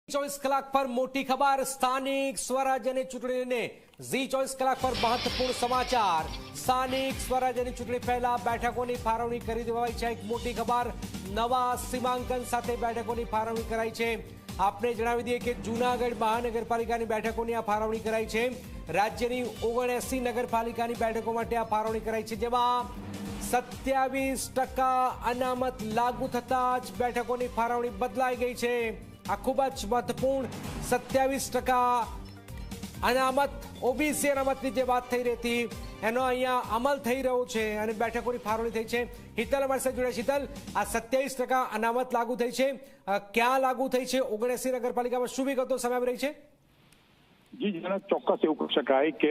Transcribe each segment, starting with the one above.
24 કલાક પર મોટી ખબર સ્થાનિક સ્વરાજ્યની ચૂંટણીને ઝી 24 કલાક પર મહત્વપૂર્ણ સમાચાર। સ્થાનિક સ્વરાજ્યની ચૂંટણી પહેલા બેઠકોની ફાળવણી કરી દેવાઈ છે। એક મોટી ખબર નવા સીમાંકન સાથે બેઠકોની ફાળવણી કરાઈ છે। આપને જણાવી દઈએ કે જૂનાગઢ મહાનગરપાલિકાની બેઠકોની આ ફાળવણી કરાઈ છે। રાજ્યની 79 નગરપાલિકાની બેઠકો માટે આ ફાળવણી કરાઈ છે, જેમાં 27% અનામત લાગુ થતા જ બેઠકોની ફાળવણી બદલાઈ ગઈ છે। આ ખૂબ જ મહત્વપૂર્ણ 27% અનામત ઓબીસી અનામતની જે વાત થઈ રહી હતી એનો અહીંયા અમલ થઈ રહ્યો છે અને બેઠકોની ફાળવણી થઈ છે। હિતલ અમારી સાથે જોડાય। હિતલ, આ 27% અનામત લાગુ થઈ છે, ક્યાં લાગુ થઈ છે? 79 નગરપાલિકામાં શું વિગતો સામે આવી રહી છે? જી જનક, ચોક્કસ એવું કહી શકાય કે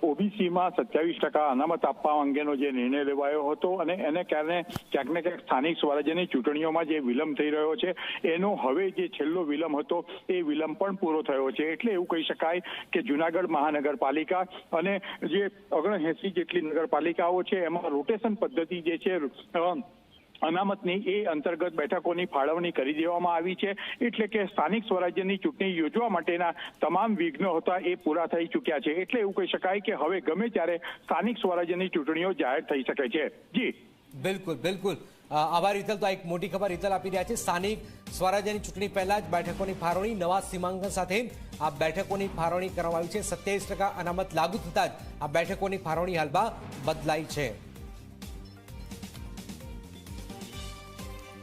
ઓબીસીમાં 27% અનામત આપવા અંગેનો જે નિર્ણય લેવાયો હતો અને એને કારણે ક્યાંક ને ક્યાંક સ્થાનિક સ્વરાજ્યની ચૂંટણીઓમાં જે વિલંબ થઈ રહ્યો છે એનો હવે જે છેલ્લો વિલંબ હતો એ વિલંબ પણ પૂરો થયો છે। એટલે એવું કહી શકાય કે જૂનાગઢ મહાનગરપાલિકા અને જે 79 જેટલી નગરપાલિકાઓ છે એમાં રોટેશન પદ્ધતિ જે છે અનામતની એ અંતર્ગત બેઠકોની ફાળવણી કરી દેવામાં આવી છે। એટલે કે સ્થાનિક સ્વરાજ્યની ચૂંટણી યોજવા માટેના તમામ વિઘ્નો હતા એ પૂરા થઈ ચૂક્યા છે। એટલે એવું કહી શકાય કે હવે ગમે ત્યારે સ્થાનિક સ્વરાજ્યની ચૂંટણીઓ જાહેર થઈ શકે છે। જી બિલકુલ બિલકુલ, આભાર હિતલ। તો એક મોટી ખબર હિતલ આપી રહ્યા છે। સ્થાનિક સ્વરાજ્યની ચૂંટણી પહેલા જ બેઠકોની ફાળવણી નવા સીમાંકન સાથે આ બેઠકોની ફાળવણી કરવામાં આવી છે। 27% અનામત લાગુ થતા જ આ બેઠકોની ફાળવણી હાલમાં બદલાઈ છે।